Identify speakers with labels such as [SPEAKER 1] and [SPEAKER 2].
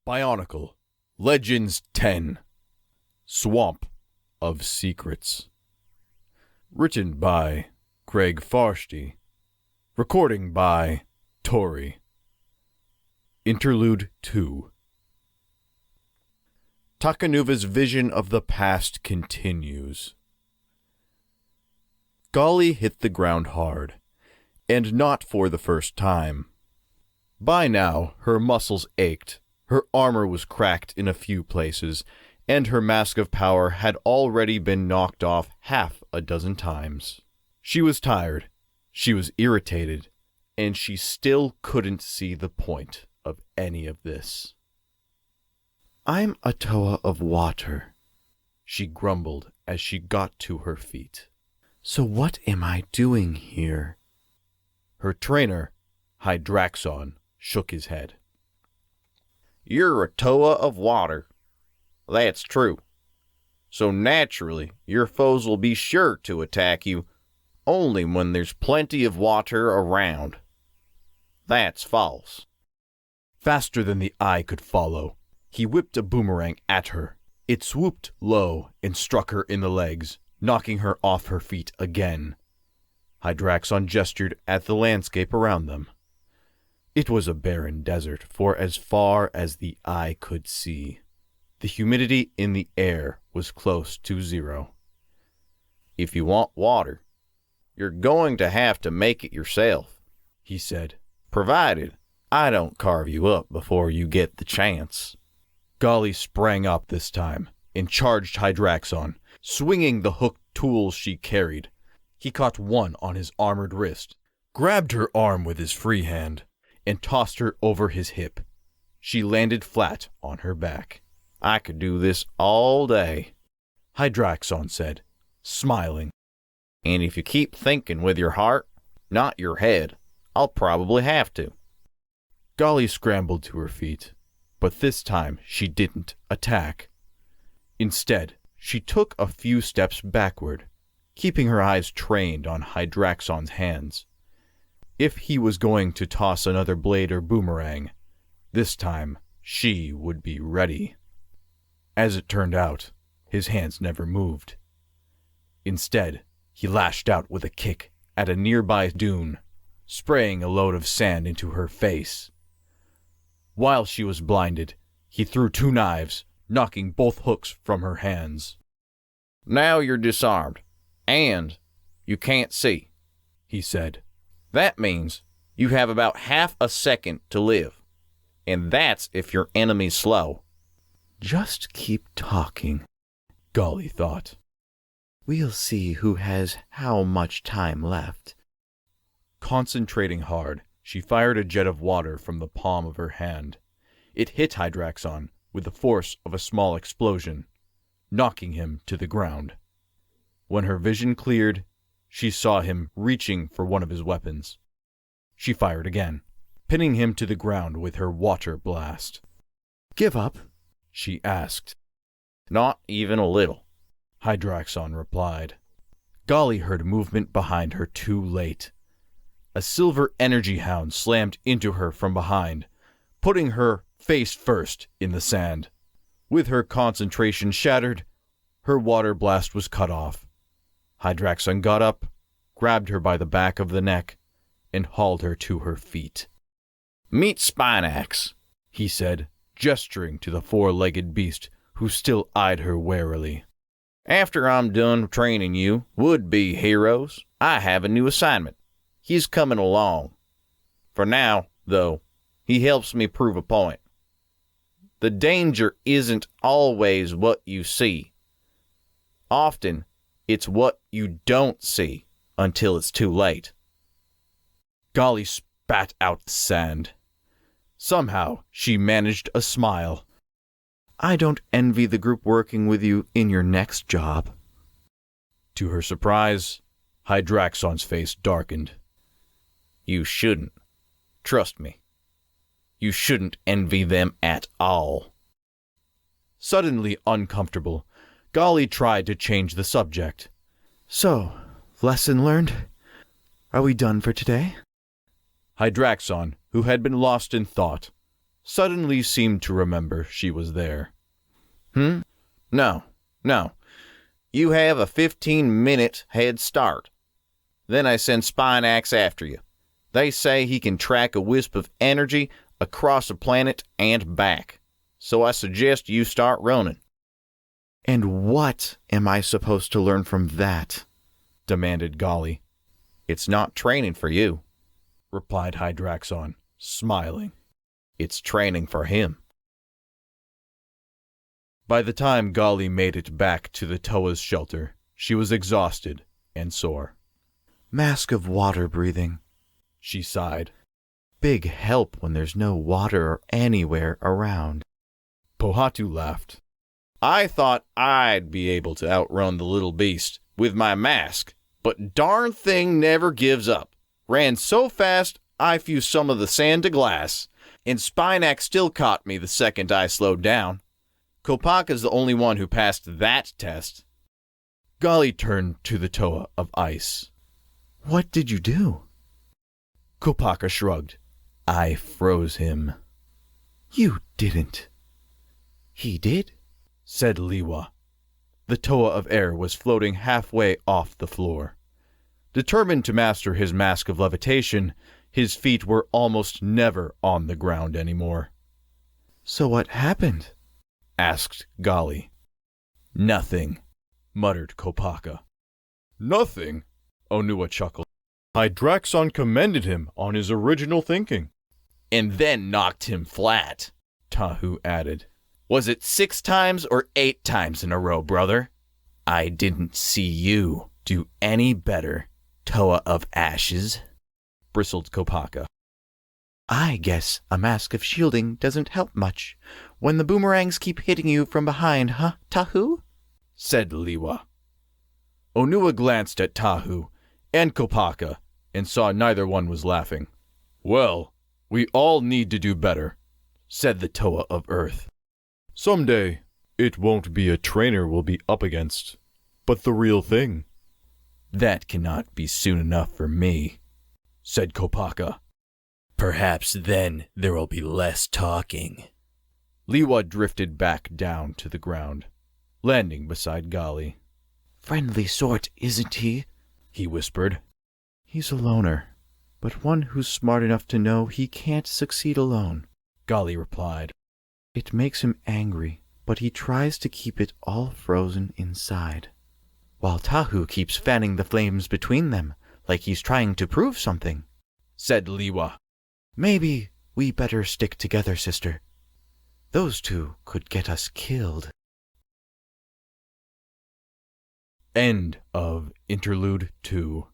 [SPEAKER 1] BIONICLE, Legends 10, Swamp of Secrets. Written by Craig Farshty. Recording by Tory. Interlude 2. Takanuva's vision of the past continues. Gali hit the ground hard, and not for the first time. By now, her muscles ached, her armor was cracked in a few places, and her mask of power had already been knocked off half a dozen times. She was tired, she was irritated, and she still couldn't see the point of any of this. "I'm a toa of water," she grumbled as she got to her feet. "So what am I doing here?" Her trainer, Hydraxon, shook his head.
[SPEAKER 2] "You're a toa of water. That's true. So naturally, your foes will be sure to attack you only when there's plenty of water around. That's false."
[SPEAKER 1] Faster than the eye could follow, he whipped a boomerang at her. It swooped low and struck her in the legs, knocking her off her feet again. Hydraxon gestured at the landscape around them. It was a barren desert for as far as the eye could see. The humidity in the air was close to zero.
[SPEAKER 2] "If you want water, you're going to have to make it yourself,"
[SPEAKER 1] he said,
[SPEAKER 2] "provided I don't carve you up before you get the chance."
[SPEAKER 1] Gali sprang up this time and charged Hydraxon, swinging the hooked tools she carried. He caught one on his armored wrist, grabbed her arm with his free hand, and tossed her over his hip. She landed flat on her back.
[SPEAKER 2] "I could do this all day,"
[SPEAKER 1] Hydraxon said, smiling.
[SPEAKER 2] "And if you keep thinking with your heart, not your head, I'll probably have to."
[SPEAKER 1] Gali scrambled to her feet, but this time she didn't attack. Instead, she took a few steps backward, keeping her eyes trained on Hydraxon's hands. If he was going to toss another blade or boomerang, this time she would be ready. As it turned out, his hands never moved. Instead, he lashed out with a kick at a nearby dune, spraying a load of sand into her face. While she was blinded, he threw two knives, knocking both hooks from her hands.
[SPEAKER 2] "Now you're disarmed, and you can't see,"
[SPEAKER 1] he said.
[SPEAKER 2] "That means you have about half a second to live, and that's if your enemy's slow."
[SPEAKER 1] Just keep talking, Gali thought. We'll see who has how much time left. Concentrating hard, she fired a jet of water from the palm of her hand. It hit Hydraxon with the force of a small explosion, knocking him to the ground. When her vision cleared, she saw him reaching for one of his weapons. She fired again, pinning him to the ground with her water blast. "Give up?" she asked.
[SPEAKER 2] "Not even a little,"
[SPEAKER 1] Hydraxon replied. Gali heard movement behind her too late. A silver energy hound slammed into her from behind, putting her face first in the sand. With her concentration shattered, her water blast was cut off. Hydraxon got up, grabbed her by the back of the neck, and hauled her to her feet.
[SPEAKER 2] "Meet Spinax,"
[SPEAKER 1] he said, gesturing to the four-legged beast who still eyed her warily.
[SPEAKER 2] "After I'm done training you would-be heroes, I have a new assignment. He's coming along. For now, though, he helps me prove a point. The danger isn't always what you see. Often, it's what you don't see until it's too late."
[SPEAKER 1] Gali spat out the sand. Somehow, she managed a smile. "I don't envy the group working with you in your next job." To her surprise, Hydraxon's face darkened.
[SPEAKER 2] "You shouldn't. Trust me. You shouldn't envy them at all."
[SPEAKER 1] Suddenly uncomfortable, Gali tried to change the subject. "So, lesson learned? Are we done for today?" Hydraxon, who had been lost in thought, suddenly seemed to remember she was there.
[SPEAKER 2] No. You have a 15-minute head start. Then I send Spinax after you. They say he can track a wisp of energy across a planet and back. So I suggest you start running.
[SPEAKER 1] And what am I supposed to learn from that? Demanded Gali.
[SPEAKER 2] It's not training for you,
[SPEAKER 1] replied Hydraxon, smiling.
[SPEAKER 2] It's training for him.
[SPEAKER 1] By the time Gali made it back to the Toa's shelter, she was exhausted and sore. Mask of water breathing, she sighed. Big help when there's no water anywhere around. Pohatu laughed.
[SPEAKER 2] I thought I'd be able to outrun the little beast with my mask, but darn thing never gives up. Ran so fast I fused some of the sand to glass, and Spinax still caught me the second I slowed down. Kopaka's the only one who passed that test.
[SPEAKER 1] Gali turned to the Toa of ice. What did you do? Kopaka shrugged. I froze him. You didn't. He did, said Liwa. The Toa of air was floating halfway off the floor. Determined to master his mask of levitation, his feet were almost never on the ground anymore. So what happened? Asked Gali. Nothing, muttered Kopaka. Nothing? Onua chuckled. Hydraxon commended him on his original thinking.
[SPEAKER 2] And then knocked him flat,
[SPEAKER 1] Tahu added.
[SPEAKER 2] Was it 6 times or 8 times in a row, brother?
[SPEAKER 1] I didn't see you do any better, Toa of Ashes, bristled Kopaka. I guess a mask of shielding doesn't help much when the boomerangs keep hitting you from behind, huh, Tahu? Said Liwa. Onua glanced at Tahu and Kopaka and saw neither one was laughing. Well, we all need to do better, said the Toa of Earth. Someday, it won't be a trainer we'll be up against, but the real thing. That cannot be soon enough for me, said Kopaka. Perhaps then there will be less talking. Liwa drifted back down to the ground, landing beside Gali. Friendly sort, isn't he? He whispered. He's a loner, but one who's smart enough to know he can't succeed alone, Gali replied. It makes him angry, but he tries to keep it all frozen inside. While Tahu keeps fanning the flames between them, like he's trying to prove something, said Liwa. Maybe we better stick together, sister. Those two could get us killed. End of Interlude 2.